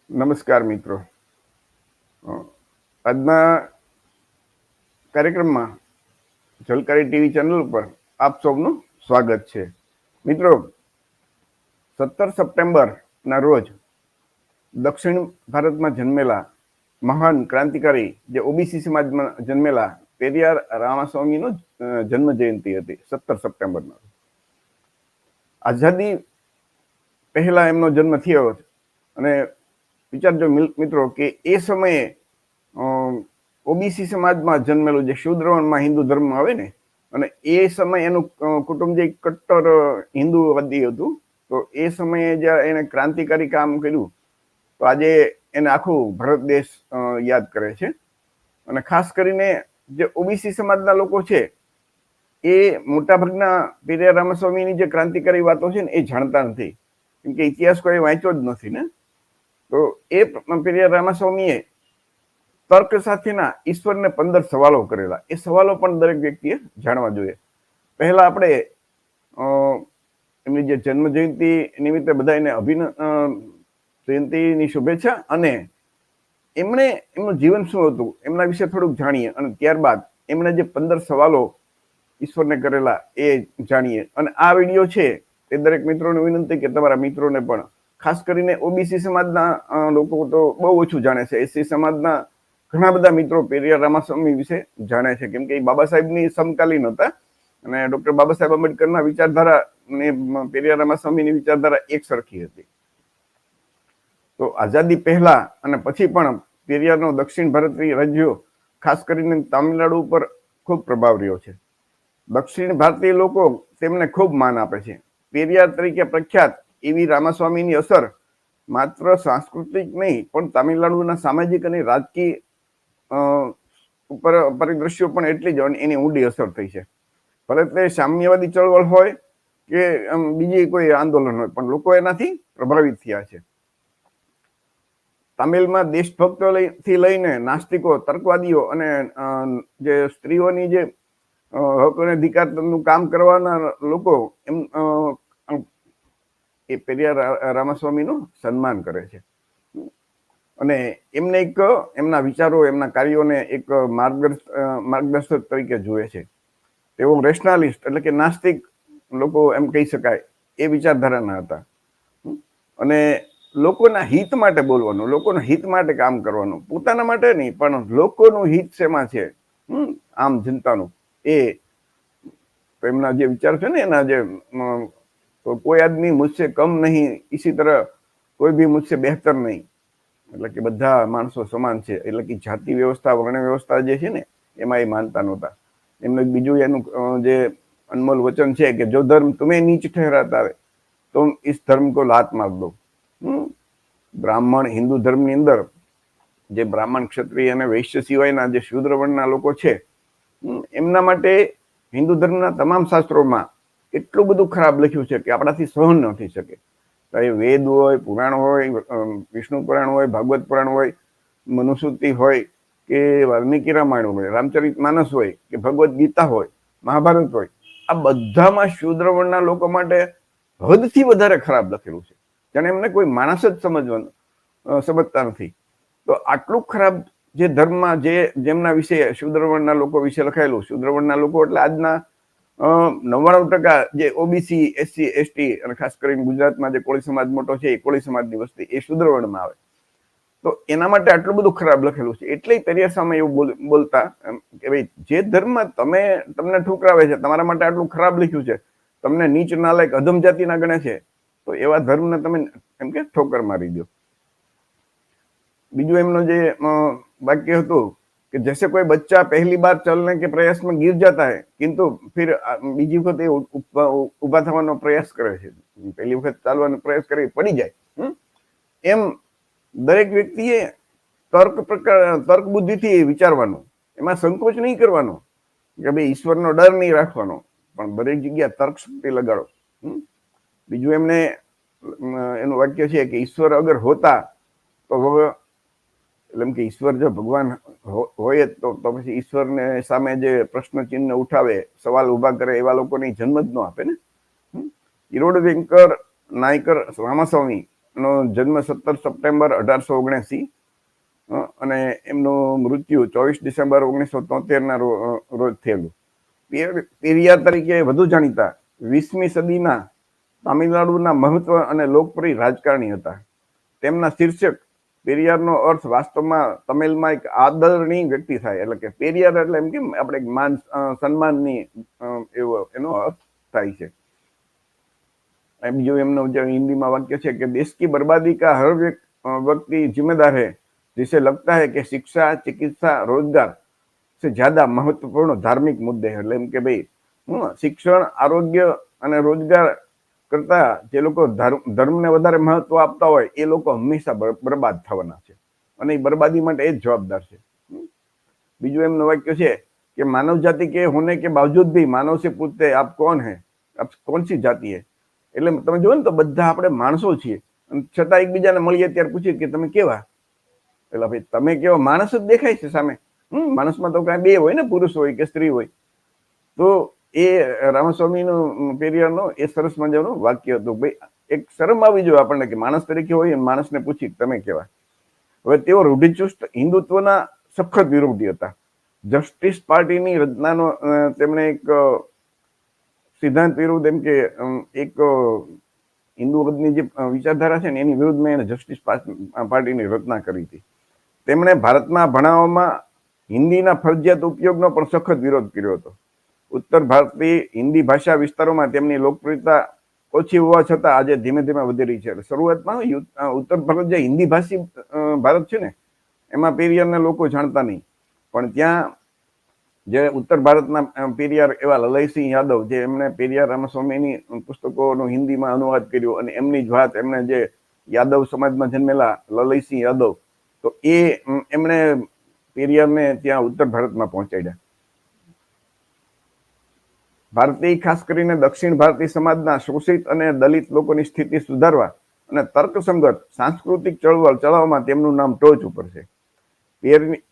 નમસ્કાર મિત્રો. આજના કાર્યક્રમમાં ઝલકારી ટીવી ચેનલ પર આપ સૌનું સ્વાગત છે. મિત્રો, 17 સપ્ટેમ્બરના રોજ દક્ષિણ ભારતમાં જન્મેલા મહાન ક્રાંતિકારી જે ઓબીસી સમાજમાં જન્મેલા પેરિયાર રામાસ્વામીનો જન્મ જયંતિ હતી 17 સપ્ટેમ્બરના. આઝાદી પહેલા એમનો જન્મ થયો અને વિચારજો મિત્રો કે એ સમયે ઓબીસી સમાજમાં જન્મેલું જે શૂદ્રવર્ણમાં હિન્દુ ધર્મ આવે ને, અને એ સમયે એનું કુટુંબ જે કટ્ટર હિન્દુવાદી હતું, તો એ સમયે જ્યારે એને ક્રાંતિકારી કામ કર્યું તો આજે એને આખું ભારત દેશ યાદ કરે છે. અને ખાસ કરીને જે ઓબીસી સમાજના લોકો છે એ મોટાભાગના પેરિયાર રામાસ્વામીની જે ક્રાંતિકારી વાતો છે ને એ જાણતા નથી, કેમ કે ઇતિહાસ કોઈ વાંચ્યો જ નથી ને. તો એ પેરિયાર રામાસ્વામીએ તર્ક સાથેના ઈશ્વરને 15 સવાલો કરેલા. એ સવાલો પણ દરેક વ્યક્તિએ જાણવા જોઈએ. પહેલા આપણે એમની જે જન્મ જયંતિ નિમિત્તે બધાને જયંતિની શુભેચ્છા, અને એમનું જીવન શું હતું એમના વિશે થોડુંક જાણીએ, અને ત્યારબાદ એમણે જે 15 સવાલો ઈશ્વરને કરેલા એ જાણીએ. અને આ વિડીયો છે એ દરેક મિત્રોને વિનંતી કે તમારા મિત્રોને પણ, ખાસ કરીને ઓબીસી સમાજના લોકો તો બહુ ઓછું જાણે છે. એસસી સમાજના ઘણા બધા મિત્રો પેરિયાર રામાસ્વામી વિશે જાણે છે, કેમ કે એ બાબા સાહેબની સમકાલીન હતા અને ડોક્ટર બાબા સાહેબ આંબેડકરના વિચારધારા ને પેરિયાર રામાસ્વામીની વિચારધારા એક સરખી હતી. તો આઝાદી પહેલા અને પછી પણ પેરિયારનો દક્ષિણ ભારતીય રાજ્યો, ખાસ કરીને તામિલનાડુ ઉપર ખૂબ પ્રભાવ રહ્યો છે. દક્ષિણ ભારતીય લોકો તેમને ખૂબ માન આપે છે. પેરિયાર તરીકે પ્રખ્યાત એવી રામાસ્વામીની અસર માત્ર સાંસ્કૃતિક નહીં પણ તામિલનાડુના સામાજિક અને રાજકીય પરિદ્રશ્યો પણ એટલી જ એની ઊંડી અસર થઈ છે. ભલે તે સામ્યવાદી ચળવળ હોય કે બીજી કોઈ આંદોલન હોય, પણ લોકો એનાથી પ્રભાવિત થયા છે. તામિલમાં દેશભક્તોથી લઈને નાસ્તિકો, તર્કવાદીઓ અને જે સ્ત્રીઓની જે હક અને અધિકારનું કામ કરવાના લોકો એ પેરિયાર રામાસ્વામીનું સન્માન કરે છે. અને એમને એમના વિચારો, એમના કાર્યોને એક માર્ગદર્શક તરીકે જુએ છે. તેઓ રેશનાલિસ્ટ એટલે કે નાસ્તિક લોકો એમ કહી શકાય એ વિચારધારાના હતા. અને લોકોના હિત માટે બોલવાનું, લોકોના હિત માટે કામ કરવાનું, પોતાના માટે નહીં પણ લોકોનું હિત શેમાં છે, આમ જનતાનું, એ એમના જે વિચાર છે ને એના જે કોઈ આદમી મુझसे કમ નહીં, इसी तरह કોઈ ભી મુझसे બેહતર નહીં, એટલે કે બધા માણસો સમાન છે. એટલે કે જાતિ વ્યવસ્થા, વર્ણ વ્યવસ્થા જે છે ને એમાં એ માનતા નહોતા. એમનું બીજું એનું જે અનમોલ વચન છે કે જો ધર્મ तुम्हें नीच ठहराता है तुम इस धर्म को लात मार दो. બ્રાહ્મણ હિન્દુ ધર્મની અંદર જે બ્રાહ્મણ, ક્ષત્રિય અને વૈશ્ય સિવાયના જે શૂદ્ર વર્ણના લોકો છે એમના માટે હિન્દુ ધર્મના તમામ શાસ્ત્રોમાં એટલું બધું ખરાબ લખ્યું છે કે આપણાથી સહન ન થઈ શકે. એ વેદ હોય, પુરાણ હોય, વિષ્ણુ પુરાણ હોય, ભાગવત પુરાણ હોય, મનુસ્મૃતિ હોય કે વાલ્મીકી રામાયણ હોય, રામચરિત માનસ હોય કે ભગવદ્ ગીતા હોય, મહાભારત હોય, આ બધામાં શૂદ્ર વર્ણના લોકો માટે હદથી વધારે ખરાબ લખેલું છે. જાણે એમને કોઈ માણસ જ સમજતા નથી. તો આટલું ખરાબ જે ધર્મમાં જેમના વિશે શૂદ્ર વર્ણના લોકો વિશે લખાયેલું, શૂદ્ર વર્ણના લોકો એટલે આજના 99% જે ઓબીસી, એસસી, એસટી અને ખાસ કરીને ગુજરાતમાં જે કોળી સમાજ મોટો છે એ કોળી સમાજની વસ્તી એ શૂદ્ર વર્ણમાં આવે. તો એના માટે આટલું બધું ખરાબ લખેલું છે. એટલે પેરિયાર સામે એવું બોલતા કે ભાઈ જે ધર્મમાં તમને ઠુકરાવે છે, તમારા માટે આટલું ખરાબ લખ્યું છે, તમને નીચ નાલાયક અધમ જાતિના ગણે છે, તો એવા ધર્મને તમે એમ કે ઠોકર મારી દો. બીજું એમનો જે વાક્ય હતું कि जैसे कोई बच्चा पहली बार चलने के प्रयास में गिर जाता है किंतु फिर બીજી વખત ઉભા થવાનો પ્રયાસ કરે છે, પહેલી વખત ચાલવાનો પ્રયાસ કરે પડી જાય, એમ દરેક વ્યક્તિએ તર્ક બુદ્ધિથી વિચારવાનું, એમાં સંકોચ નહીં કરવાનો કે ભાઈ ઈશ્વરનો ડર નહીં રાખવાનો, પણ દરેક જગ્યાએ તર્ક શક્તિ લગાડો. બીજું એમને એનું વાક્ય છે કે ઈશ્વર અગર હોતા તો એટલે એમ કે ઈશ્વર જો ભગવાન હોય તો પછી ઈશ્વરને સામે જે પ્રશ્ન ચિહ્ન ઉઠાવે, સવાલ ઉભા કરે એવા લોકોની જન્મ જ ન આપે ને. ઈરોડ વેંકર નાયકર રામાસ્વામી નો જન્મ 17 સપ્ટેમ્બર 1879 અને એમનું મૃત્યુ 24 ડિસેમ્બર 1973 ના રોજ થયેલું. પેરિયાર તરીકે વધુ જાણીતા 20મી સદીના તામિલનાડુના મહત્વ અને લોકપ્રિય રાજકારણી હતા. તેમના શીર્ષક પેરિયારનો અર્થ વાસ્તવમાં તમિલમાં એક આદરણીય વ્યક્તિ થાય, એટલે કે પેરિયાર એટલે એમ કેમ આપણે માન સન્માનની એવો એનો અર્થ થાય છે. બીજું એમનું જે હિન્દીમાં વાક્ય છે કે દેશ કી બर्बादी का हर व्यक्ति जिम्मेदार है, जिसे लगता है कि शिक्षा, चिकित्सा, रोजगार से ज्यादा महत्वपूर्ण धार्मिक मुद्दे है. એટલે એમ કે ભાઈ શિક્ષણ, આરોગ્ય અને રોજગાર કરતા જે લોકો ધર્મને વધારે મહત્વ આપતા હોય એ લોકો હંમેશા બરબાદ થવાના છે અને એ બરબાદી માટે એ જ જવાબદાર છે. બીજું એમનું વાક્ય છે કે માનવ જાતિ કે હોને કે બાવજૂદ ભી માનવ સે પૂછતે આપ કોણ હે, આપ કોણ સી જાતિ હે. એટલે તમે જોવો ને તો બધા આપણે માણસો છીએ, છતાં એકબીજાને મળીએ ત્યારે પૂછીએ કે તમે કેવા. એટલે ભાઈ તમે કેવા માણસ જ દેખાય છે સામે. માણસમાં તો કઈ બે હોય ને, પુરુષ હોય કે સ્ત્રી હોય. તો એ રામાસ્વામીનું પેરિયારનો એ સરસ મજાનું વાક્ય હતું. ભાઈ એક શરમ આવી જોઈએ આપણને કે માણસ તરીકે હોય માણસને પૂછી તમે કેવા. હવે તેઓ રૂઢિચુસ્ત હિન્દુત્વના સખત વિરોધી હતા. જસ્ટિસ પાર્ટીની રચનાનો તેમણે એક સિદ્ધાંત વિરુદ્ધ એમ કે એક હિન્દુવાદની જે વિચારધારા છે ને એની વિરુદ્ધમાં એને જસ્ટિસ પાર્ટીની રચના કરી હતી. તેમણે ભારતમાં ભણાવવામાં હિન્દીના ફરજિયાત ઉપયોગનો પણ સખત વિરોધ કર્યો હતો. ઉત્તર ભારતીય હિન્દી ભાષા વિસ્તારોમાં તેમની લોકપ્રિયતા ઓછી હોવા છતાં આજે ધીમે ધીમે વધી રહી છે. શરૂઆતમાં ઉત્તર ભારત જે હિન્દી ભાષી ભારત છે ને એમાં પેરિયારના લોકો જાણતા નહીં, પણ ત્યાં જે ઉત્તર ભારતના પેરિયાર એવા લલયસિંહ યાદવ, જે એમને પેરિયાર રામાસ્વામીની પુસ્તકોનું હિન્દીમાં અનુવાદ કર્યો અને એમની જ વાત એમને જે યાદવ સમાજમાં જન્મેલા લલયસિંહ યાદવ, તો એ એમણે પેરિયારને ત્યાં ઉત્તર ભારતમાં પહોંચાડ્યા. ભારતીય ખાસ કરીને દક્ષિણ ભારતીય સમાજના શોષિત અને દલિત લોકોની સ્થિતિ સુધારવા અને તર્કસંગત સાંસ્કૃતિક ચળવળ ચલાવવામાં તેમનું નામ ટોચ ઉપર છે.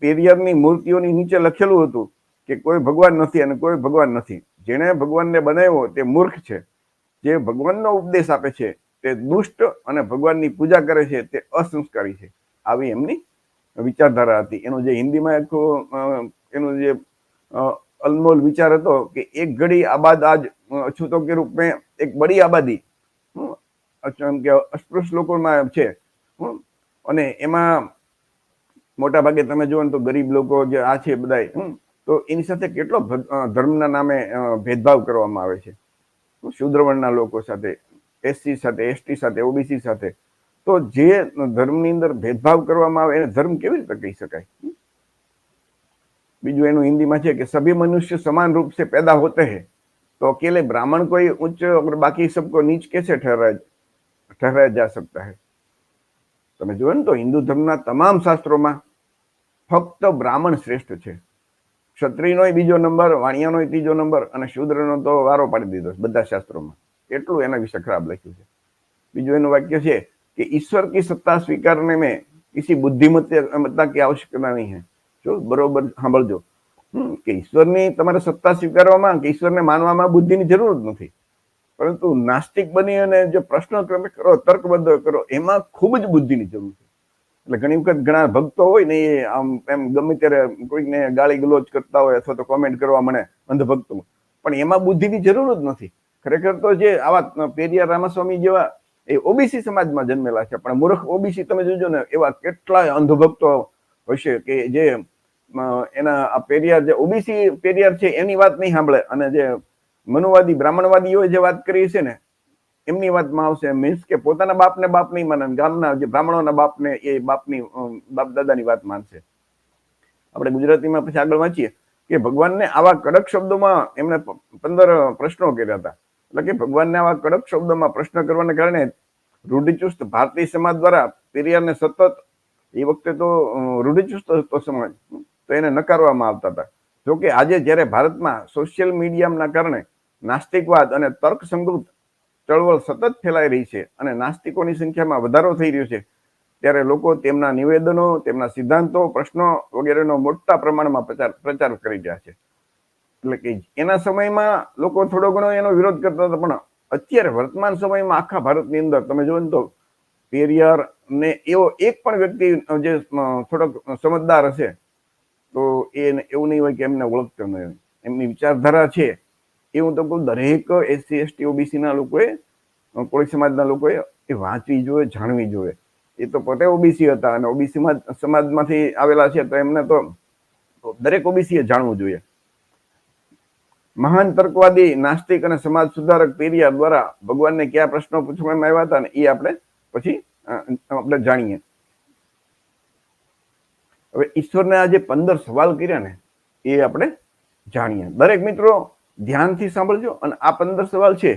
પેરિયારની મૂર્તિઓની નીચે લખેલું હતું કે કોઈ ભગવાન નથી અને કોઈ ભગવાન નથી. જેણે ભગવાનને બનાવ્યો તે મૂર્ખ છે, જે ભગવાનનો ઉપદેશ આપે છે તે દુષ્ટ અને ભગવાનની પૂજા કરે છે તે અસંસ્કારી છે. આવી એમની વિચારધારા હતી. એનો જે હિન્દીમાં એક એનો જે અનમોલ વિચાર હતો કે એક ઘડી આબાદ આજ અછૂતો કે રૂપ में એક બડી આબાદી કે અસ્પૃશ્ય લોકોમાં છે, અને એમાં મોટા ભાગે તમે જુઓ ને તો ગરીબ લોકો જે આ છે બધા, તો એની સાથે કેટલો ધર્મના નામે ભેદભાવ કરવામાં આવે છે. શૂદ્ર વર્ણના લોકો સાથે, એસસી સાથે, એસટી સાથે, ઓબીસી સાથે. તો જે ધર્મની અંદર ભેદભાવ કરવામાં આવે એને ધર્મ કેવી રીતે કહી શકાય. બીજું એનું હિન્દીમાં છે કે સભી મનુષ્ય સમાન રૂપ से पैदा होते हैं तो अकेले ब्राह्मण कोई उच्च और बाकी सबको नीच कैसे ठहराया जा सकता है. તમે જુઓ ને તો હિન્દુ ધર્મના તમામ શાસ્ત્રોમાં ફક્ત બ્રાહ્મણ શ્રેષ્ઠ છે. ક્ષત્રિયનો બીજો નંબર, વાણિયાનો ત્રીજો નંબર અને શૂદ્રનો તો વારો પાડી દીધો બધા શાસ્ત્રોમાં. એટલું એના વિશે ખરાબ લખ્યું છે. બીજું એનું વાક્ય છે કે ઈશ્વર કી સત્તા સ્વીકારને મેં કિસી બુદ્ધિમત્તા की आवश्यकता नहीं है. જો બરોબર સાંભળજો કે ઈશ્વરની તમારે સત્તા સ્વીકારવામાં કે ઈશ્વરને માનવામાં બુદ્ધિની જરૂર જ નથી, પરંતુ નાસ્તિક બની અને જે પ્રશ્ન તમે કરો, તર્કબદ્ધ કરો, એમાં ખૂબ જ બુદ્ધિની જરૂર છે. એટલે ઘણી વખત ઘણા ભક્તો હોય ને એ આમ એમ ગમે ત્યારે કોઈકને ગાળી ગલોચ કરતા હોય અથવા તો કોમેન્ટ કરવા મળે અંધભક્તો, પણ એમાં બુદ્ધિની જરૂર જ નથી. ખરેખર તો જે આવા પેરિયાર રામાસ્વામી જેવા એ ઓબીસી સમાજમાં જન્મેલા છે, પણ મૂર્ખ ઓબીસી તમે જોજો ને એવા કેટલાય અંધભક્તો હશે કે જે એના આ પેરિયાર જે ઓબીસી પેરિયાર છે એની વાત નહીં સાંભળે, અને જે મનુવાદી બ્રાહ્મણવાદીઓ જે વાત કરી છે ને એમની વાતમાં આવશે. મીન્સ કે પોતાના બાપને બાપ નહીં માને, ગામના જે બ્રાહ્મણોના બાપને એ બાપની બાપ દાદાની વાત માનશે. આપણે ગુજરાતીમાં પછી આગળ વાંચીએ કે ભગવાનને આવા કડક શબ્દોમાં એમને 15 પ્રશ્નો કર્યા હતા. એટલે કે ભગવાનને આવા કડક શબ્દોમાં પ્રશ્ન કરવાને કારણે રૂઢિચુસ્ત ભારતીય સમાજ દ્વારા પેરિયારને સતત, એ વખતે તો રૂઢિચુસ્ત હતો સમાજ, તો એને નકારવામાં આવતા હતા. જોકે આજે જ્યારે ભારતમાં સોશિયલ મીડિયાના કારણે નાસ્તિકવાદ અને તર્કસંગત ચળવળ સતત ફેલાઈ રહી છે અને નાસ્તિકોની સંખ્યામાં વધારો થઈ રહ્યો છે, ત્યારે લોકો તેમના નિવેદનો, તેમના સિદ્ધાંતો, પ્રશ્નો વગેરેનો મોટા પ્રમાણમાં પ્રચાર કરી રહ્યા છે. એટલે કે એના સમયમાં લોકો થોડો ઘણો એનો વિરોધ કરતા હતા, પણ અત્યારે વર્તમાન સમયમાં આખા ભારતની અંદર તમે જુઓ ને તો પેરિયાર ને એવો એક પણ વ્યક્તિ જે થોડોક સમજદાર હશે તો એને એવું નહીં હોય કે એમને ઓળખતો નહીં. એમની વિચારધારા છે એ હું તો કહું દરેક એસસી એસટી ઓબીસી ના લોકોએ, કોળી સમાજના લોકોએ એ વાંચવી જોઈએ, જાણવી જોઈએ. એ તો પોતે ઓબીસી હતા અને ઓબીસી સમાજમાંથી આવેલા છે તો એમને તો દરેક ઓબીસી એ જાણવું જોઈએ. મહાન તર્કવાદી, નાસ્તિક અને સમાજ સુધારક પેરિયાર દ્વારા ભગવાનને કયા પ્રશ્નો પૂછવામાં આવ્યા હતા ને એ આપણે પછી આપણે જાણીએ. હવે ઈશ્વરને આ જે 15 સવાલ કર્યા ને એ આપણે જાણીએ. દરેક મિત્રો ધ્યાનથી સાંભળજો અને આ 15 સવાલ છે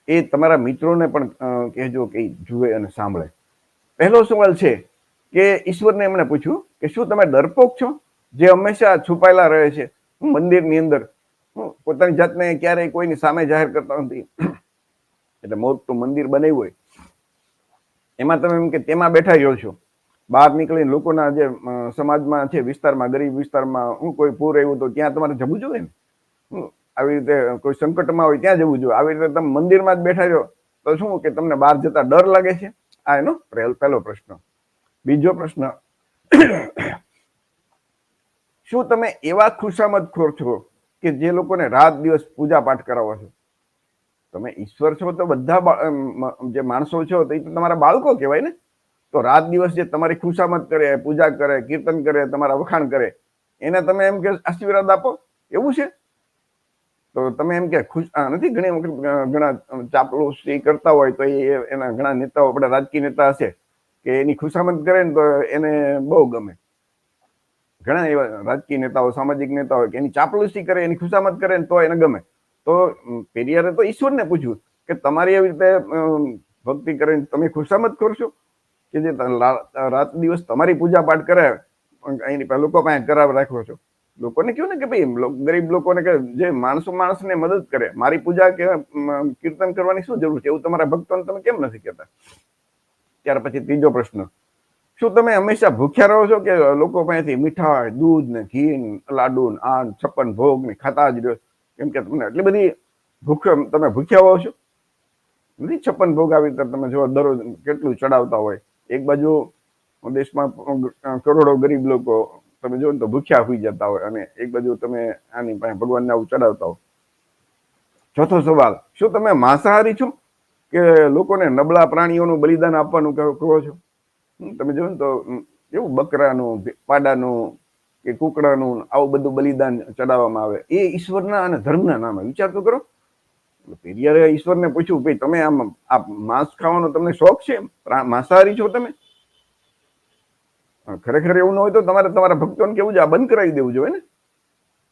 એ તમારા મિત્રોને પણ કહેજો કે જુએ અને સાંભળે. પહેલો સવાલ છે કે ઈશ્વરને એમણે પૂછ્યું કે શું તમે ડરપોક છો જે હંમેશા છુપાયેલા રહે છે મંદિરની અંદર, પોતાની જાતને ક્યારેય કોઈની સામે જાહેર કરતા નથી. એટલે મોટું મંદિર બનાવ્યું હોય એમાં તમે એમ કે તેમાં બેઠા રહ્યો છો, બહાર નીકળીને લોકોના જે સમાજમાં છે, વિસ્તારમાં, ગરીબ વિસ્તારમાં કોઈ પૂર આવ્યું તો ત્યાં તમારે જવું જોઈએ ને, આવી રીતે કોઈ સંકટમાં હોય ત્યાં જવું જોઈએ. આવી રીતે તમે મંદિરમાં જ બેઠા રહ્યો તો શું કે તમને બહાર જતા ડર લાગે છે? આ એનો પહેલો પ્રશ્ન. બીજો પ્રશ્ન, શું તમે એવા ખુશામતખોર છો કે જે લોકોને રાત દિવસ પૂજા પાઠ કરાવો છો? તમે ઈશ્વર છો તો બધા જે માણસો છો તો એ તો તમારા બાળકો કહેવાય ને. તો રાત દિવસ જે તમારી ખુશામત કરે, પૂજા કરે, કીર્તન કરે, તમારા વખાણ કરે, એને તમે એમ કે આશીર્વાદ આપો, એવું છે? તો તમે એમ કે ખુશ નથી? ઘણી વખત ઘણા ચાપલુસી કરતા હોય તો એના ઘણા નેતાઓ, આપણા રાજકીય નેતા હશે કે એની ખુશામત કરે ને તો એને બહુ ગમે. ઘણા એવા રાજકીય નેતાઓ, સામાજિક નેતાઓ કે એની ચાપલુસી કરે, એની ખુશામત કરે ને તો એને ગમે. તો પેરિયારે તો ઈશ્વરને પૂછ્યું કે તમારી એવી રીતે ભક્તિ કરીને તમે ખુશામત કરશો કે જે રાત દિવસ તમારી પૂજા પાઠ કરે, એની લોકો પાસે કરાવ રાખો છો. લોકોને કહ્યું ને કે ભાઈ ગરીબ લોકોને કે જે માણસને મદદ કરે, મારી પૂજા કે કીર્તન કરવાની શું જરૂર છે? એવું તમારા ભક્તોને તમે કેમ નથી કહેતા? ત્યાર પછી ત્રીજો પ્રશ્ન, શું તમે હંમેશા ભૂખ્યા રહો છો કે લોકો પાસેથી મીઠાઈ, દૂધ ને ઘી, લાડુ, આન, 56 ભોગ ને ખાતા જ રહ્યો? કેમ કે તમને એટલી બધી ભૂખ, તમે ભૂખ્યા હોવ છો? નથી 56 ભોગ આવી રીતે તમે જો દરરોજ કેટલું ચડાવતા હોય. એક બાજુ દેશમાં કરોડો ગરીબ લોકો તમે જો તો ભૂખ્યા હોઈ જતા હોય અને એક બાજુ તમે આની પાસે ભગવાનને આવું ચડાવતા હોય. ચોથો સવાલ, શું તમે માંસાહારી છો કે લોકોને નબળા પ્રાણીઓનું બલિદાન આપવાનું કહો છો? તમે જો ને તો એવું બકરાનું, પાડાનું કે કુકડાનું આવું બધું બલિદાન ચડાવવામાં આવે. એ ઈશ્વરના અને ધર્મના નામે. વિચાર તો કરો. પેરિયારે ઈશ્વરને પૂછ્યું, ભાઈ તમે આ માંસ ખાવાનો તમને શોખ છે? માંસાહારી છો તમે? ખરેખર એવું ન હોય તો તમારે તમારા ભક્તોને કેવું છે, આ બંધ કરાવી દેવું જોઈએ ને.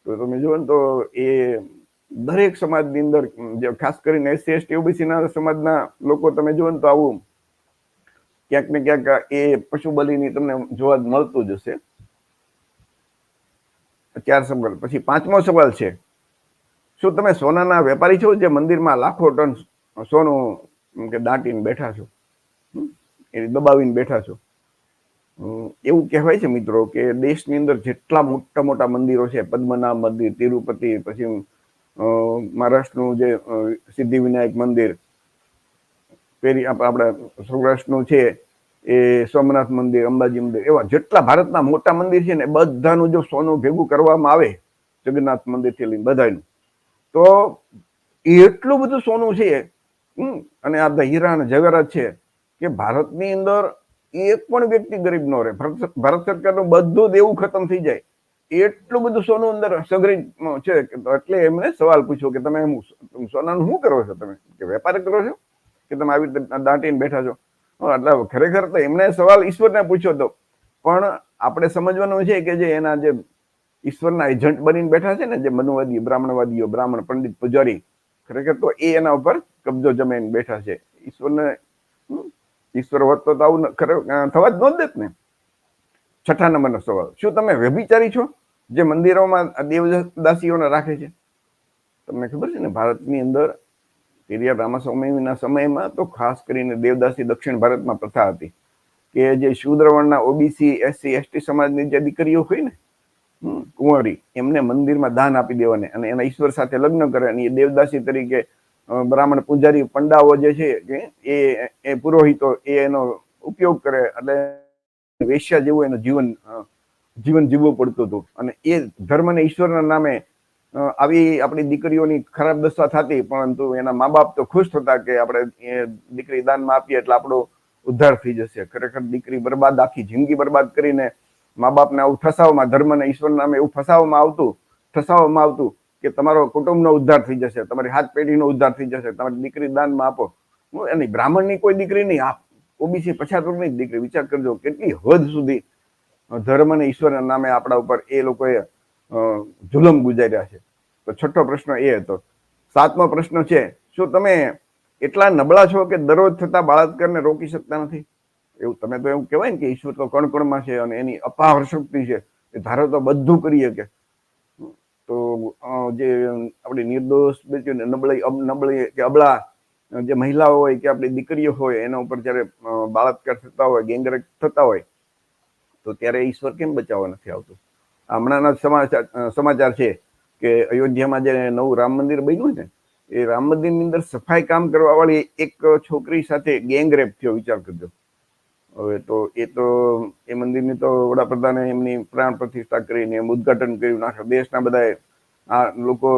તો તમે જુઓ ને તો એ દરેક સમાજની અંદર, જે ખાસ કરીને એસસી એસટી ઓબીસી ના સમાજના લોકો તમે જુઓ ને તો આવું ક્યાંક ને ક્યાંક એ પશુ બલિની તમને જોવા મળતું જ હશે. 4 સવાલ. પછી 5મો સવાલ છે, શું તમે સોનાના વેપારી છો જે મંદિરમાં લાખો ટન સોનું કે દાટીને બેઠા છો, એ દબાવીને બેઠા છો? એવું કહેવાય છે મિત્રો કે દેશની અંદર જેટલા મોટા મોટા મંદિરો છે, પદ્મનાભ મંદિર, તિરુપતિ, પછી મહારાષ્ટ્રનું જે સિદ્ધિવિનાયક મંદિર, આપણા સૌરાષ્ટ્રનું છે એ સોમનાથ મંદિર, અંબાજી મંદિર, એવા જેટલા ભારતના મોટા મંદિર છે ને બધાનું જો સોનું ભેગું કરવામાં આવે, જગન્નાથ મંદિર થી લઈને બધાનું, તો એટલું બધું સોનું છે અને આ બધા હીરા અને જવેરાત છે કે ભારતની અંદર એક પણ વ્યક્તિ ગરીબ ન રહે. ભારત સરકારનું બધું દેવું ખતમ થઈ જાય એટલું બધું સોનું અંદર સંગ્રહિત છે. એટલે એમને સવાલ પૂછ્યો કે તમે સોનાનું શું કરો છો? તમે કે વેપાર કરો છો કે તમે આવી રીતે દાટીને બેઠા છો? એટલે ખરેખર તો એમને સવાલ ઈશ્વરને પૂછ્યો હતો, પણ આપણે સમજવાનું છે કે જે એના જે ઈશ્વરના એજન્ટ બનીને બેઠા છે ને, જે મનુવાદી, બ્રાહ્મણવાદીઓ, બ્રાહ્મણ, પંડિત, પૂજારી, ખરેખર તો એ એના ઉપર કબજો જમાઈને બેઠા છે. ઈશ્વર હોત તો આવું થવા જ ન દેત ને. 6થા નંબરનો સવાલ, શું તમે વ્યભિચારી છો જે મંદિરોમાં દેવદાસીઓને રાખે છે? તમને ખબર છે ને ભારતની અંદર પેરિયાર રામાસ્વામીના સમયમાં તો ખાસ કરીને દેવદાસી દક્ષિણ ભારતમાં પ્રથા હતી કે જે શૂદ્ર વર્ણના ઓબીસી, એસસી, એસટી સમાજની જે દીકરીઓ હોય ને, કુંવારી, એમને મંદિરમાં દાન આપી દેવાને અને એના ઈશ્વર સાથે લગ્ન કરે અને એ દેવદાસી તરીકે બ્રાહ્મણ પૂજારી પંડાઓ જે છે કે એ પુરોહિતો એનો ઉપયોગ કરે એટલે વેશ્યા જેવું એનું જીવન જીવવું પડતું હતું. અને એ ધર્મ અને ઈશ્વરના નામે આવી આપણી દીકરીઓની ખરાબ દશા થતી, પરંતુ એના મા બાપ તો ખુશ થતા કે આપણે એ દીકરી દાનમાં આપીએ એટલે આપણો ઉદ્ધાર થઈ જશે. ખરેખર દીકરી બરબાદ, આખી જિંદગી બરબાદ કરીને મા બાપને આવું ફસાવવામાં, ધર્મ અને ઈશ્વર નામે એવું ફસાવવામાં આવતું કે તમારો કુટુંબનો ઉદ્ધાર થઈ જશે, તમારી 7 પેઢીનો ઉદ્ધાર થઈ જશે, તમારી દીકરી દાનમાં આપો. એની બ્રાહ્મણની કોઈ દીકરી નહીં, ઓબીસી પછાત વર્ગની દીકરી. વિચાર કરજો કેટલી હદ સુધી ધર્મ અને ઈશ્વરના નામે આપણા ઉપર એ લોકોએ જુલમ ગુજાર્યા છે. તો છઠ્ઠો પ્રશ્ન એ હતો. 7મો પ્રશ્ન છે, શું તમે એટલા નબળા છો કે દરરોજ થતા બળાત્કારને રોકી શકતા નથી? એવું તમે તો એવું કહેવાય ને કે ઈશ્વર તો કણકણમાં છે અને એની અપાર શક્તિ છે, એ ધારો તો બધું કરી શકે. તો જે આપણી નિર્દોષ નબળી કે અબળા જે મહિલાઓ હોય કે આપણી દીકરીઓ હોય એના ઉપર જયારે બળાત્કાર થતા હોય, ગેંગરેપ થતા હોય, તો ત્યારે ઈશ્વર કેમ બચાવવા નથી આવતું? હમણાંના સમાચાર છે કે અયોધ્યામાં જે નવું રામ મંદિર બન્યું ને, એ રામ મંદિરની અંદર સફાઈ કામ કરવા વાળી એક છોકરી સાથે ગેંગરેપ થયો. વિચાર કરજો. હવે તો એ મંદિરની તો વડાપ્રધાને એમની પ્રાણ પ્રતિષ્ઠા કરીને એમ ઉદઘાટન કર્યું. આખા દેશના બધા આ લોકો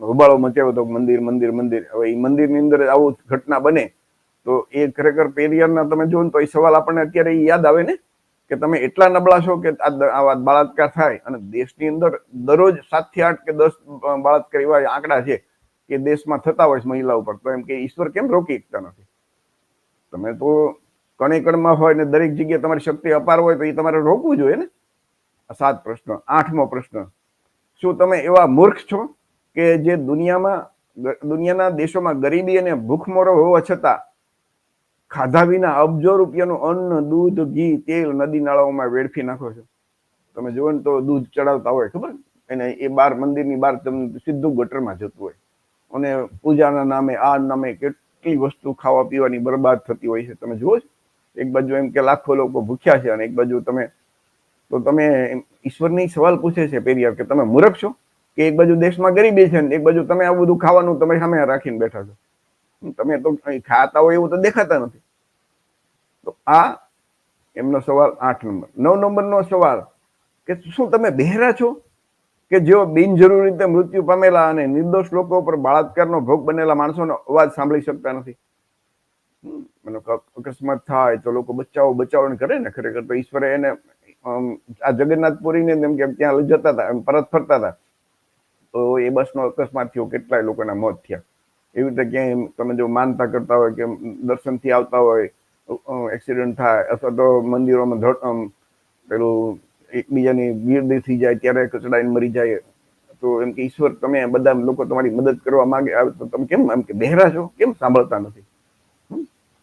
હોબાળો મચાવ્યો હતો, મંદિર મંદિર મંદિર. હવે એ મંદિરની અંદર આવું ઘટના બને તો એ ખરેખર પેરિયરના તમે જુઓ ને તો એ સવાલ આપણને અત્યારે યાદ આવે ને કે તમે એટલા નબળા છો કે આ બળાત્કાર થાય. અને દેશની અંદર દરરોજ 7 થી 8 કે 10 બળાત્કાર એવા આંકડા છે કે દેશમાં થતા હોય છે મહિલા ઉપર. તો એમ કે ઈશ્વર કેમ રોકી શકતા નથી? તમે તો કણે કણમાં હોય ને દરેક જગ્યાએ તમારી શક્તિ અપાર હોય તો એ તમારે રોકવું જોઈએ ને. 7 પ્રશ્ન. 8મો પ્રશ્ન, શું તમે એવા મૂર્ખ છો કે જે દુનિયાના દેશોમાં ગરીબી અને ભૂખમરો હોવા છતાં ખાધા વિના અબજો રૂપિયાનું અન્ન, દૂધ, ઘી, તેલ નદી નાળાઓમાં વેડફી નાખો છો? તમે જુઓ ને તો દૂધ ચડાવતા હોય, ખબર એને, એ બાર મંદિરની બહાર તમને સીધું ગટરમાં જતું હોય. અને પૂજાના નામે આ નામે કેટલી વસ્તુ ખાવા પીવાની બરબાદ થતી હોય છે. તમે જુઓ છો, એક બાજુ એમ કે લાખો લોકો ભૂખ્યા છે અને એક બાજુ તમે ઈશ્વરની સવાલ પૂછે છે પેરિયાર કે તમે મૂર્ખ છો કે એક બાજુ દેશમાં ગરીબી છે ને એક બાજુ તમે આ બધું ખાવાનું તમે સામે રાખીને બેઠા છો? તમે તો ખાતા હોય એવું તો દેખાતા નથી. તો આ એમનો સવાલ 8 નંબર. 9 નંબરનો સવાલ કે શું તમે બહેરા છો કે જેઓ બિનજરૂરી રીતે મૃત્યુ પામેલા અને નિર્દોષ લોકો ઉપર બળાત્કારનો ભોગ બનેલા માણસોનો અવાજ સાંભળી શકતા નથી? અકસ્માત થાય તો લોકો બચાવો કરે ને. ખરેખર તો ઈશ્વરે એને આ જગન્નાથપુરીને એમ કે ત્યાં લઈ જતા હતા, પરત ફરતા હતા તો એ બસનો અકસ્માત થયો, કેટલાય લોકોના મોત થયા. એવી રીતે ક્યાંય તમે જો માનતા કરતા હોય કે દર્શનથી આવતા હોય, એક્સિડન્ટ થાય અથવા તો મંદિરોમાં પેલું એકબીજાની ગીરદી થઈ જાય ત્યારે કચડાઈને મરી જાય, તો એમ કે ઈશ્વર તમે બધા લોકો તમારી મદદ કરવા માંગે આવે તો તમે કેમ એમ કે બહેરા છો, કેમ સાંભળતા નથી?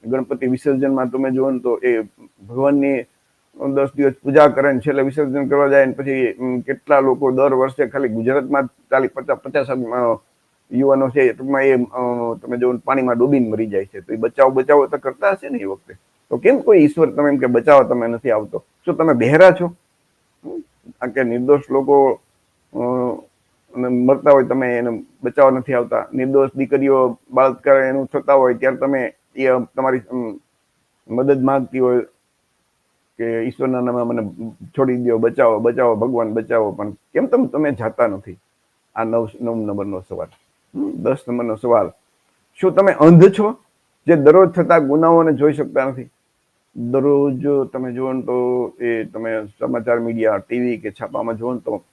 ગણપતિ વિસર્જનમાં તમે જુઓ ને તો એ ભગવાનની 10 દિવસ પૂજા કરે ને છેલ્લે વિસર્જન કરવા જાય ને પછી કેટલા લોકો દર વર્ષે ખાલી ગુજરાતમાં 40-50 યુવાનો છે ટૂંકમાં એ તમે જો પાણીમાં ડૂબીને મરી જાય છે. તો એ બચાવો તો કરતા હશે ને એ વખતે. તો કેમ કોઈ ઈશ્વર તમે એમ કે બચાવવા તમે નથી આવતો? શું તમે બહેરા છો? કે નિર્દોષ લોકો મરતા હોય તમે એને બચાવવા નથી આવતા? નિર્દોષ દીકરીઓ બળાત્કાર એનું થતા હોય ત્યારે તમે એ તમારી મદદ માંગતી હોય કે ઈશ્વરના નામે મને છોડી દો, બચાવો ભગવાન બચાવો, પણ કેમ તમે જાતા નથી? આ 9 નંબરનો સવાલ. 10 નંબરનો સવાલ, શું તમે અંધ છો જે દરરોજ થતા ગુનાઓને જોઈ શકતા નથી? દરરોજ તમે જુઓ ને તો એ તમે સમાચાર મીડિયા, ટીવી કે છાપામાં જુઓ ને તો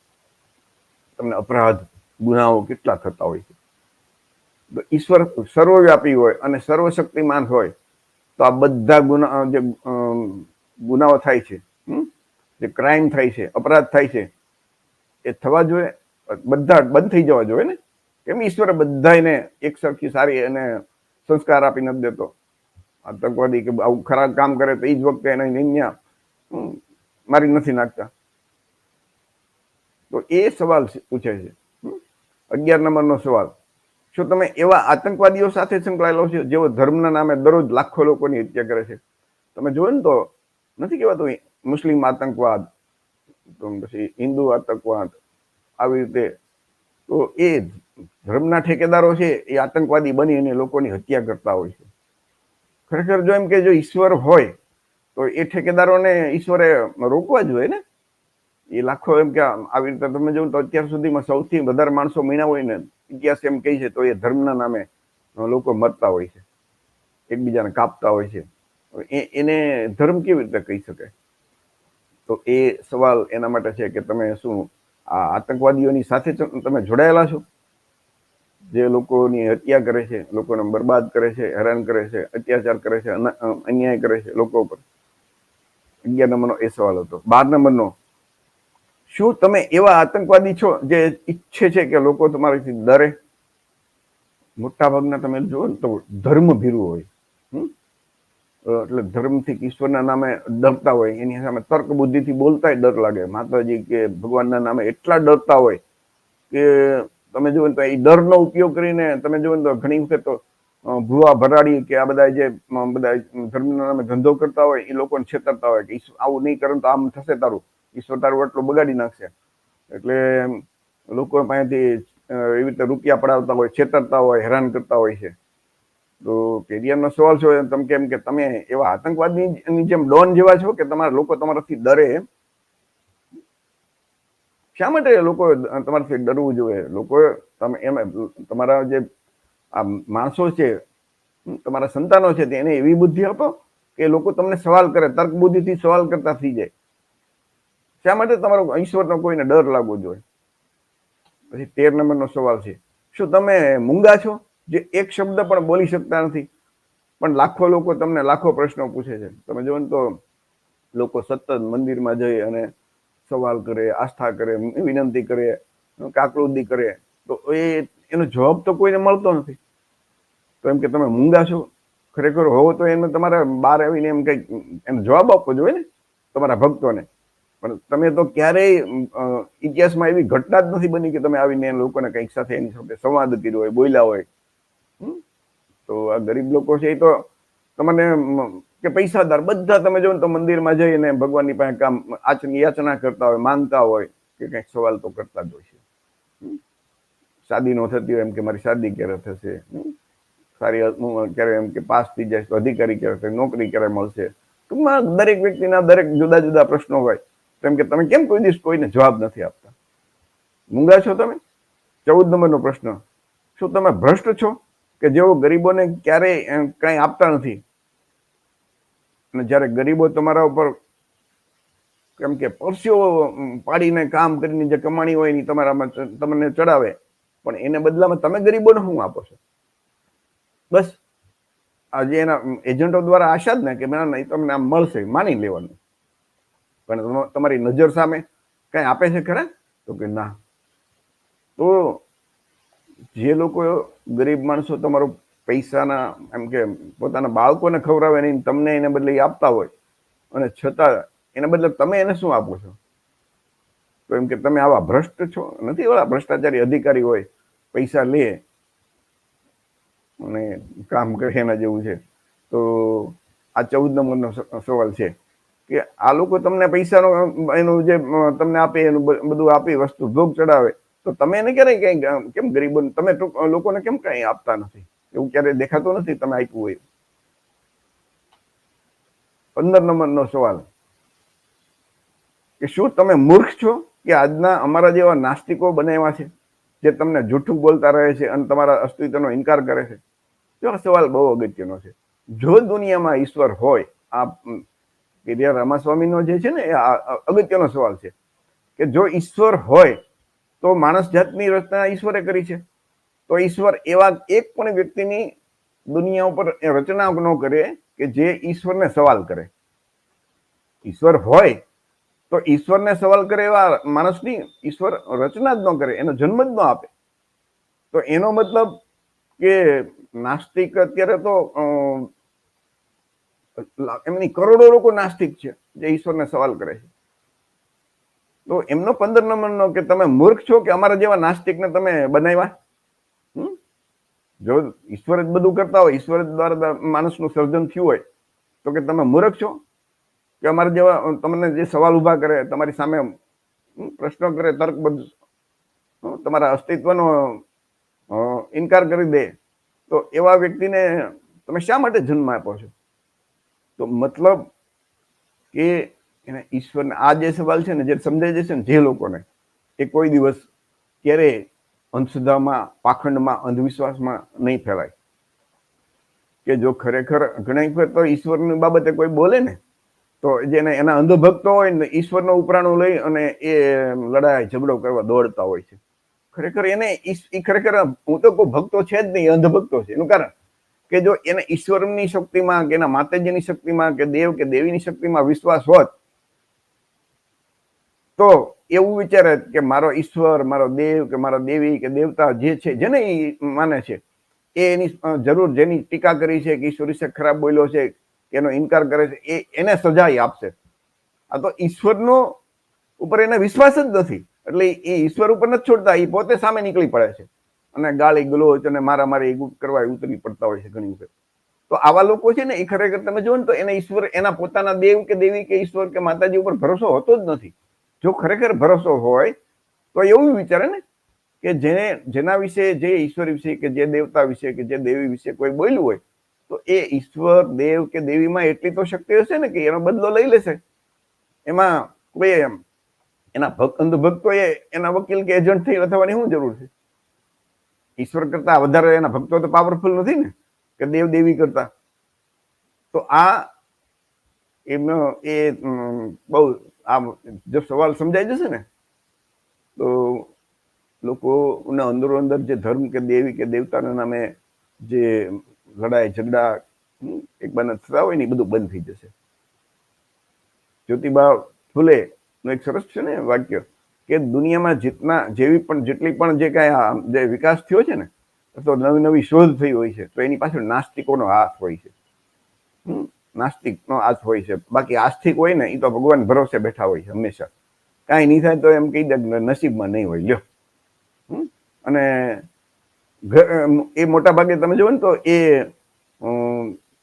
તમને અપરાધ, ગુનાઓ કેટલા થતા હોય છે. તો ઈશ્વર સર્વવ્યાપી હોય અને સર્વશક્તિમાન હોય તો આ બધા ગુનાઓ થાય છે, જે ક્રાઇમ થાય છે, અપરાધ થાય છે, એ થવા જોઈએ, બધા બંધ થઈ જવા જોઈએ ને. કેમ ઈશ્વરે બધાને એક સરખી સારી અને સંસ્કાર આપી નથી દેતો? આતંકવાદી કે આવું ખરાબ કામ કરે તો એ જ વખતે એને નિંદ્યા મારી નથી નાખતા? તો એ સવાલ પૂછે છે. 11 નંબરનો સવાલ, શું તમે એવા આતંકવાદીઓ સાથે સંકળાયેલો છો જેઓ ધર્મના નામે દરરોજ લાખો લોકોની હત્યા કરે છે? તમે જોયો ને તો નથી કહેવાતું મુસ્લિમ આતંકવાદ, તો પછી હિન્દુ આતંકવાદ, આવી રીતે તો એ ધર્મના ઠેકેદારો છે એ આતંકવાદી બની અને લોકોની હત્યા કરતા હોય છે. ખરેખર જો એમ કે જો ઈશ્વર હોય તો એ ઠેકેદારોને ઈશ્વરે રોકવા જોઈએ ને. એ લાખો એમ કે આવી રીતે તમે જોયું તો અત્યાર સુધીમાં સૌથી વધારે માણસો મહિના હોય ને ઇતિહાસ એમ કહે છે તો એ ધર્મના નામે લોકો મરતા હોય છે, એકબીજાને કાપતા હોય છે. એને ધર્મ કેવી રીતે કહી શકાય? તો એ સવાલ એના માટે છે કે તમે શું આ આતંકવાદીઓની સાથે તમે જોડાયેલા છો, જે લોકોની હત્યા કરે છે, લોકોને બરબાદ કરે છે, હેરાન કરે છે, અત્યાચાર કરે છે, અન્યાય કરે છે લોકો ઉપર? 11 નંબરનો એ સવાલ હતો. 12 નંબરનો, શું તમે એવા આતંકવાદી છો જે ઈચ્છે છે કે લોકો તમારાથી ડરે? મોટા ભાગના તમે જુઓ ને તો ધર્મ ભીરું હોય, એટલે ધર્મથી ઈશ્વરના નામે ડરતા હોય, એની સામે તર્ક બુદ્ધિથી બોલતા ડર લાગે. માતાજી કે ભગવાનના નામે એટલા ડરતા હોય કે તમે જુઓ તો એ ડરનો ઉપયોગ કરીને તમે જુઓ તો ઘણી વખત તો ભૂવા ભરાડી કે આ બધા જે બધા ધર્મના નામે ધંધો કરતા હોય એ લોકોને છેતરતા હોય કે આવું નહીં કરે તો આમ થશે તારું, ઈશ્વર તારું એટલું બગાડી નાખશે. એટલે લોકો પાસેથી એવી રીતે રૂપિયા પડાવતા હોય, છેતરતા હોય, હેરાન કરતા હોય છે. તો કેરિયરનો સવાલ છે તમે કેમ કે તમે એવા આતંકવાદની જેમ ડોન જેવા છો કે તમારા લોકો તમારાથી ડરે? શા માટે લોકો તમારાથી ડરવું જોઈએ? લોકો તમે એમ તમારા જે આ માણસો છે, તમારા સંતાનો છે, એને એવી બુદ્ધિ આપો કે લોકો તમને સવાલ કરે, તર્ક બુદ્ધિથી સવાલ કરતા થઈ જાય. શા માટે તમારો ઈશ્વરનો કોઈને ડર લાગવો જોઈએ? પછી 13 નંબરનો સવાલ છે, શું તમે મૂંગા છો જે એક શબ્દ પણ બોલી શકતા નથી પણ લાખો લોકો તમને લાખો પ્રશ્નો પૂછે છે? તમે જુઓ ને તો લોકો સતત મંદિરમાં જઈ અને સવાલ કરે, આસ્થા કરે, વિનંતી કરે, કાકૃતિ કરે, તો એનો જવાબ તો કોઈને મળતો નથી. તો એમ કે તમે મૂંગા છો? ખરેખર હોવો તો એને તમારે બહાર આવીને એમ કઈક એનો જવાબ આપવો જોઈએ ને તમારા ભક્તોને. પણ તમે તો ક્યારેય ઇતિહાસમાં એવી ઘટના જ નથી બની કે તમે આવીને લોકોને કંઈક સાથે એની સાથે સંવાદ કર્યો હોય, બોલ્યા હોય. તો આ ગરીબ લોકો છે એ તો તમને કે પૈસાદાર બધા તમે જો તો મંદિરમાં જઈને ભગવાનની પાસે કામ યાચના કરતા હોય, માંગતા હોય કે કંઈક સવાલ તો કરતા જ હોય છે. શાદી નો થતી હોય એમ કે મારી શાદી ક્યારે થશે, સારી ક્યારે એમ કે પાસ થઈ જાય તો અધિકારી ક્યારે થશે, નોકરી ક્યારે મળશે. ટૂંકમાં દરેક વ્યક્તિના દરેક જુદા જુદા પ્રશ્નો હોય. કેમ કે તમે કેમ કોઈ દિવસ કોઈને જવાબ નથી આપતા? મૂંગા છો તમે? 14 નંબરનો પ્રશ્ન, શું તમે ભ્રષ્ટ છો કે જેઓ ગરીબોને ક્યારેય કઈ આપતા નથી અને જયારે ગરીબો તમારા ઉપર કેમ કે પરસ્યો પાડીને કામ કરીને જે કમાણી હોય એની તમારામાં તમને ચડાવે, પણ એને બદલામાં તમે ગરીબોને શું આપો છો? બસ આજે એના એજન્ટો દ્વારા આશા જ ને કે તમને આમ મળશે, માની લેવાનું. પણ તમારી નજર સામે કઈ આપે છે ખરા? તો કે ના. તો જે લોકો ગરીબ માણસો તમારો પૈસાના એમ કે પોતાના બાળકોને ખવડાવે નહીં, તમને એને બદલે આપતા હોય અને છતાં એના બદલે તમે એને શું આપો છો? તો એમ કે તમે આવા ભ્રષ્ટ છો. નથી ઓલા ભ્રષ્ટાચારી અધિકારી હોય, પૈસા લે અને કામ કરે એના જેવું છે. તો આ 14 નંબરનો સવાલ છે કે આ લોકો તમને પૈસાનો એનું જે તમને આપે એનું બધું આપી વસ્તુ ભોગ ચડાવે, તો તમે એને ક્યારેય કઈ કેમ ગરીબો તમે લોકોને કેમ કઈ આપતા નથી? એવું ક્યારેય દેખાતું નથી તમે આપ્યું હોય. 15 નંબરનો સવાલ કે શું તમે મૂર્ખ છો કે આજના અમારા જેવા નાસ્તિકો બનાવ્યા છે જે તમને જૂઠું બોલતા રહે છે અને તમારા અસ્તિત્વનો ઇનકાર કરે છે? જો આ સવાલ બહુ અગત્યનો છે. જો દુનિયામાં ઈશ્વર હોય, આ કેરિયર રામાસ્વામીનો જે છે ને એ અગત્યનો સવાલ છે કે જો ઈશ્વર હોય તો માણસ જાતની રચના ઈશ્વરે કરી છે. તો ઈશ્વર એવા એક પણ વ્યક્તિની દુનિયા ઉપર રચના ન કરે કે જે ઈશ્વરને સવાલ કરે. ઈશ્વર હોય તો ઈશ્વરને સવાલ કરે એવા માણસની ઈશ્વર રચના જ ન કરે, એનો જન્મ જ ન આપે. તો એનો મતલબ કે નાસ્તિક અત્યારે તો એમની કરોડો લોકો નાસ્તિક છે જે ઈશ્વરને સવાલ કરે છે. તો એમનો 15 નંબરનો કે તમે મૂર્ખ છો કે અમારા જેવા નાસ્તિકને તમે બનાવ્યા? જો ઈશ્વર જ બધું કરતા હોય, ઈશ્વર દ્વારા માણસનું સર્જન થયું હોય, તો કે તમે મૂર્ખ છો કે અમારા જેવા તમને જે સવાલ ઉભા કરે, તમારી સામે પ્રશ્નો કરે, તર્ક બધું તમારા અસ્તિત્વનો ઇનકાર કરી દે, તો એવા વ્યક્તિને તમે શા માટે જન્મ આપો છો? તો મતલબ કે એને ઈશ્વરને આ જે સવાલ છે ને, જે સમજાઈ જશે ને જે લોકોને, એ કોઈ દિવસ ક્યારે અંધશ્રદ્ધામાં, પાખંડમાં, અંધવિશ્વાસમાં નહીં ફેલાય. કે જો ખરેખર ઘણી વખત તો ઈશ્વરની બાબતે કોઈ બોલે ને, તો જેને એના અંધભક્તો હોય ને, ઈશ્વરનો ઉપરાણું લઈ અને એ લડાઈ ઝઘડો કરવા દોડતા હોય છે. ખરેખર એને ખરેખર હું તો કોઈ ભક્તો છે જ નહીં, અંધભક્તો છે. એનું કારણ કે જો એને ઈશ્વરની શક્તિમાં કે એના માતાજીની શક્તિમાં કે દેવ કે દેવીની શક્તિમાં વિશ્વાસ હોત, તો એવું વિચારે કે મારો ઈશ્વર, મારો દેવ કે મારા દેવી કે દેવતા જે છે, જેને એ માને છે, એ એની જરૂર જેની ટીકા કરી છે, કે ઈશ્વર વિશે ખરાબ બોલ્યો છે, એનો ઇનકાર કરે છે, એને સજા આપશે. આ તો ઈશ્વરનો ઉપર એને વિશ્વાસ જ નથી, એટલે એ ઈશ્વર ઉપર નથી છોડતા, એ પોતે સામે નીકળી પડે છે અને ગાળી ગલોચ અને મારામારી કરવા ઉતરી પડતા હોય છે ઘણી વખત. તો આવા લોકો છે ને, એ ખરેખર તમે જુઓ ને તો એને ઈશ્વર, એના પોતાના દેવ કે દેવી કે ઈશ્વર કે માતાજી ઉપર ભરોસો હોતો જ નથી. જો ખરેખર ભરોસો હોય તો એવું વિચારે ને કે જેના વિશે, જે ઈશ્વર વિશે કે જે દેવતા વિશે કે જે દેવી વિશે કોઈ બોલ્યું હોય, તો એ ઈશ્વર, દેવ કે દેવીમાં એટલી તો શક્તિ હશે ને કે એનો બદલો લઈ લેશે. એમાં કોઈ એના અંધભક્તો એના વકીલ કે એજન્ટ થઈ થવાની શું જરૂર છે? ઈશ્વર કરતા વધારે એના ભક્તો તો પાવરફુલ નથી ને, કે દેવ દેવી કરતા. તો આ એમનો એ બહુ આ જો સવાલ સમજાઈ જશે ને, તો લોકોના અંદરો અંદર જે ધર્મ કે દેવી કે દેવતાના નામે જે લડાઈ ઝઘડા એક બાને થતા હોય ને, એ બધું બંધ થઈ જશે. જ્યોતિબા ફૂલે નું એક સરસ છે ને વાક્ય, કે દુનિયામાં જેટલી પણ જે કાંઈ જે વિકાસ થયો છે ને, તો નવી નવી શોધ થઈ હોય છે, તો એની પાછળ નાસ્તિકોનો હાથ હોય છે. નાસ્તિકનો હાથ હોય છે. બાકી આસ્તિક હોય ને, એ તો ભગવાન ભરોસે બેઠા હોય છે હંમેશા. કાંઈ નહીં થાય તો એમ કહી દે નસીબમાં નહીં હોય, લ્યો. અને એ મોટા ભાગે તમે જુઓ ને તો એ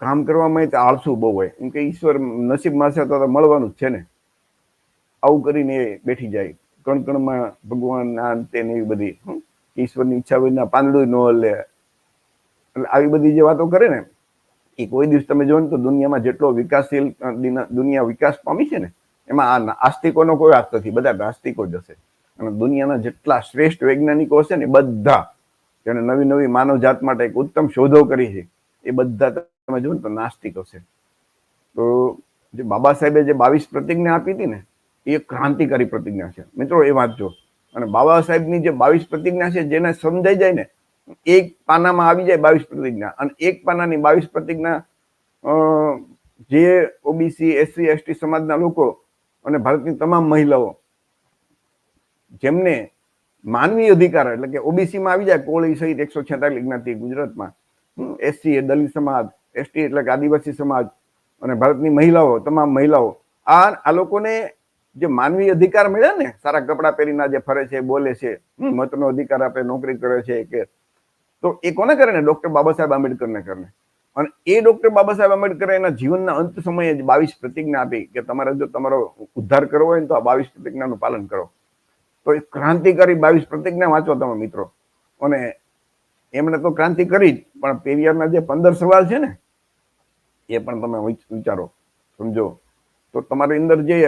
કામ કરવામાં આળસુ બહુ હોય, એમ કે ઈશ્વર નસીબમાં છે તો મળવાનું જ છે ને, આવું કરીને એ બેઠી જાય. કણ કણમાં ભગવાન આ તે ને એવી બધી ઈશ્વરની ઈચ્છા વિના પાંદડું ન હલે, એટલે આવી બધી જે વાતો કરે ને, એ કોઈ દિવસ તમે જો ને તો દુનિયામાં જેટલો વિકાસશીલ દુનિયા વિકાસ પામી છે ને, એમાં આ આસ્તિકોનો કોઈ હાથ નથી, બધા નાસ્તિકો જ હશે. અને દુનિયાના જેટલા શ્રેષ્ઠ વૈજ્ઞાનિકો હશે ને, બધા જેને નવી નવી માનવ જાત માટે એક ઉત્તમ શોધો કરી છે, એ બધા તમે જો ને તો નાસ્તિક હશે. તો જે બાબા સાહેબે જે 22 પ્રતિજ્ઞા આપી હતી ને, એ ક્રાંતિકારી પ્રતિજ્ઞા છે મિત્રો, એ વાંચજો. અને બાબા સાહેબની જે 22 પ્રતિજ્ઞા છે, જેને સમજાઈ જાય ને, એક પાનામાં આવી જાય 22 પ્રતિજ્ઞા, અને એક પાનાની 22 પ્રતિજ્ઞા જે ઓબીસી, એસસી, એસટી સમાજના લોકો અને ભારતની તમામ મહિલાઓ જેમને માનવી અધિકાર, એટલે કે ઓબીસીમાં આવી જાય કોળી સહિત 146 જ્ઞાતિ ગુજરાતમાં, એસસી એ દલિત સમાજ, એસટી એટલે કે આદિવાસી સમાજ, અને ભારતની મહિલાઓ, તમામ મહિલાઓ, આ લોકોને જે માનવી અધિકાર મળ્યા ને, સારા કપડાં પહેરીને જે ફરે છે, બોલે છે, મતનો અધિકાર આપે, નોકરી કરે છે, કે તો એ કોને કરે ને? ડોક્ટર બાબા સાહેબ આંબેડકરને કરે. અને એ ડોક્ટર બાબા સાહેબ આંબેડકર એના જીવનના અંત સમયે 22 પ્રતિજ્ઞા આપી કે તમારે જો તમારો ઉદ્ધાર કરવો હોય ને તો આ 22 પ્રતિજ્ઞાનું પાલન કરો. તો એ ક્રાંતિકારી 22 પ્રતિજ્ઞા વાંચો તમે મિત્રો. અને એમણે તો ક્રાંતિ કરી જ, પણ પેરિયારના જે 15 સવાલ છે ને, એ પણ તમે વિચારો, સમજો. તો તમારી અંદર જે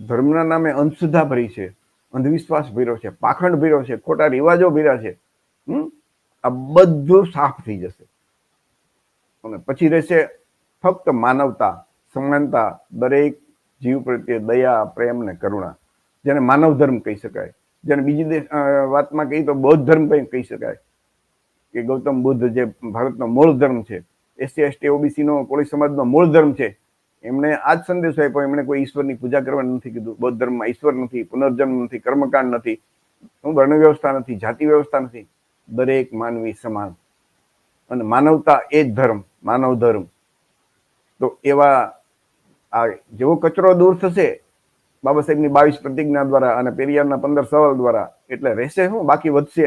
ધર્મના નામે અંધશ્રદ્ધા ભરી છે, અંધવિશ્વાસ ભર્યો છે, પાખંડ ભર્યો છે, ખોટા રિવાજો ભર્યા છે, આ બધું સાફ થઈ જશે. અને પછી રહેશે ફક્ત માનવતા, સમાનતા, દરેક જીવ પ્રત્યે દયા, પ્રેમ ને કરુણા, જેને માનવ ધર્મ કહી શકાય. જેને બીજી વાતમાં કહી તો બૌદ્ધ ધર્મ કહી શકાય, કે ગૌતમ બુદ્ધ જે ભારતનો મૂળ ધર્મ છે, એસસી એસટી ઓબીસી નો કોળી સમાજનો મૂળ ધર્મ છે, એમણે આ જ સંદેશો આપ્યો. એમણે કોઈ ઈશ્વરની પૂજા કરવાનું નથી કીધું. બૌદ્ધ ધર્મમાં ઈશ્વર નથી, પુનર્જન્મ નથી, કર્મકાંડ નથી, વર્ણ વ્યવસ્થા નથી, જાતિ વ્યવસ્થા નથી, દરેક માનવી સમાન, અને માનવતા એ જ ધર્મ, માનવ ધર્મ. તો એવા આ જેવો કચરો દૂર થશે બાબા સાહેબની 22 પ્રતિજ્ઞા દ્વારા અને પેરિયારના 15 સવાલ દ્વારા, એટલે રહેશે શું? બાકી વધશે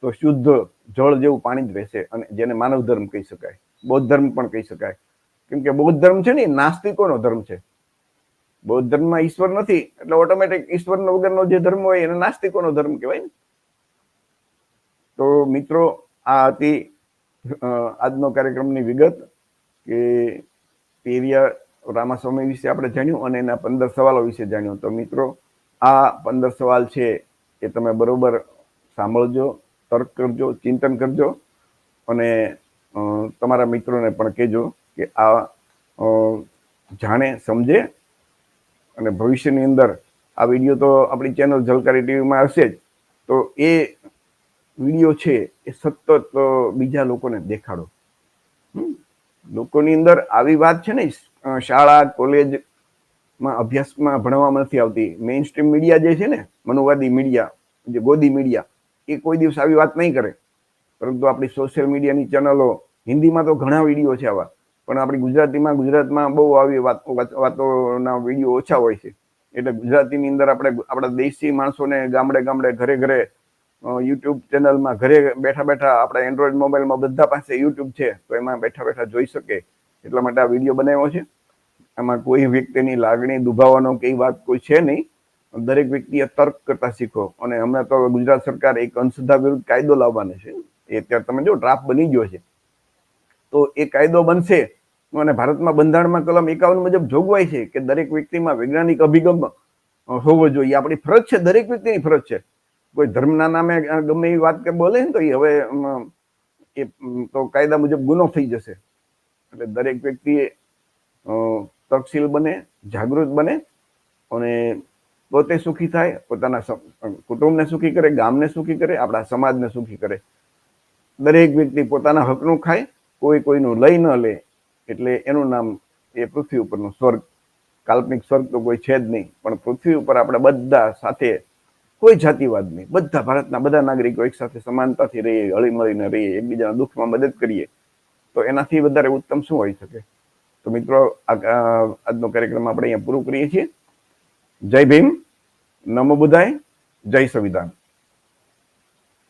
તો શુદ્ધ જળ જેવું પાણી જ રહેશે, અને જેને માનવ ધર્મ કહી શકાય, બૌદ્ધ ધર્મ પણ કહી શકાય. કેમ કે બૌદ્ધ ધર્મ છે ને, નાસ્તિકોનો ધર્મ છે. બૌદ્ધ ધર્મમાં ઈશ્વર નથી, એટલે ઓટોમેટિક ઈશ્વર વગરનો જે ધર્મ હોય એને નાસ્તિકોનો ધર્મ કહેવાય ને. તો મિત્રો, આ હતી આજનો કાર્યક્રમની વિગત કે પેરિયા રામાસ્વામી વિશે આપણે જાણ્યું અને એના 15 સવાલો વિશે જાણ્યું. તો મિત્રો, આ 15 સવાલ છે એ તમે બરોબર સાંભળજો, તર્ક કરજો, ચિંતન કરજો અને તમારા મિત્રોને પણ કહેજો કે આ જાણે, સમજે અને ભવિષ્યની અંદર આ વિડીયો તો આપણી ચેનલ ઝલકારી ટીવીમાં હશે જ, તો એ વિડીયો છે એ સતત બીજા લોકોને દેખાડો. લોકોની અંદર આવી વાત છે ને, શાળા કોલેજમાં અભ્યાસમાં ભણવામાં નથી આવતી. મેઇન સ્ટ્રીમ મીડિયા જે છે ને, મનુવાદી મીડિયા, જે ગોદી મીડિયા, એ કોઈ દિવસ આવી વાત નહીં કરે. પરંતુ આપણી સોશિયલ મીડિયાની ચેનલો, હિન્દીમાં તો ઘણા વિડીયો છે આવા, પણ આપણી ગુજરાતમાં બહુ આવી વાતોના વિડીયો ઓછા હોય છે. એટલે ગુજરાતીની અંદર આપણા દેશી માણસોને ગામડે ઘરે યુટ્યુબ ચેનલમાં ઘરે બેઠા આપણા એન્ડ્રોઈડ મોબાઈલમાં બધા પાસે યુટ્યુબ છે, તો એમાં બેઠા જોઈ શકે એટલા માટે આ વિડીયો બનાવ્યો છે. આમાં કોઈ વ્યક્તિની લાગણી દુભાવવાનો કઈ વાત કોઈ છે નહીં. દરેક વ્યક્તિએ તર્ક કરતા શીખો. અને હમણાં તો ગુજરાત સરકાર એક અંધશ્રદ્ધા વિરુદ્ધ કાયદો લાવવાનો છે. એ અત્યારે તમે જો ડ્રાફ્ટ બની ગયો છે, તો એ કાયદો બનશે અને ભારતમાં બંધારણમાં કલમ 51 મુજબ જોગવાઈ છે કે દરેક વ્યક્તિમાં વૈજ્ઞાનિક અભિગમ હોવો જોઈએ. આપણી ફરજ છે, દરેક વ્યક્તિની ફરજ છે. કોઈ ધર્મના નામે ગમે એવી વાત કે બોલે ને તો એ હવે એ તો કાયદા મુજબ ગુનો થઈ જશે. એટલે દરેક વ્યક્તિએ તર્કશીલ બને, જાગૃત બને અને પોતે સુખી થાય, પોતાના કુટુંબને સુખી કરે, ગામને સુખી કરે, આપણા સમાજને સુખી કરે. દરેક વ્યક્તિ પોતાના હકનું ખાય, કોઈનું લઈ ન લે, એટલે એનું નામ એ પૃથ્વી ઉપરનું સ્વર્ગ. કાલ્પનિક સ્વર્ગ તો કોઈ છે જ નહીં, પણ પૃથ્વી ઉપર આપણે બધા સાથે, કોઈ જાતિવાદ નહીં, બધા ભારતના બધા નાગરિકો એક સાથે સમાનતાથી રહીએ, હળીમળીને રહીએ, એકબીજાના દુઃખમાં મદદ કરીએ, તો એનાથી વધારે ઉત્તમ શું હોઈ શકે. તો મિત્રો, આજનો કાર્યક્રમ આપણે અહીંયા પૂરું કરીએ છીએ. જય ભીમ, નમો બુદ્ધાય, જય સંવિધાન.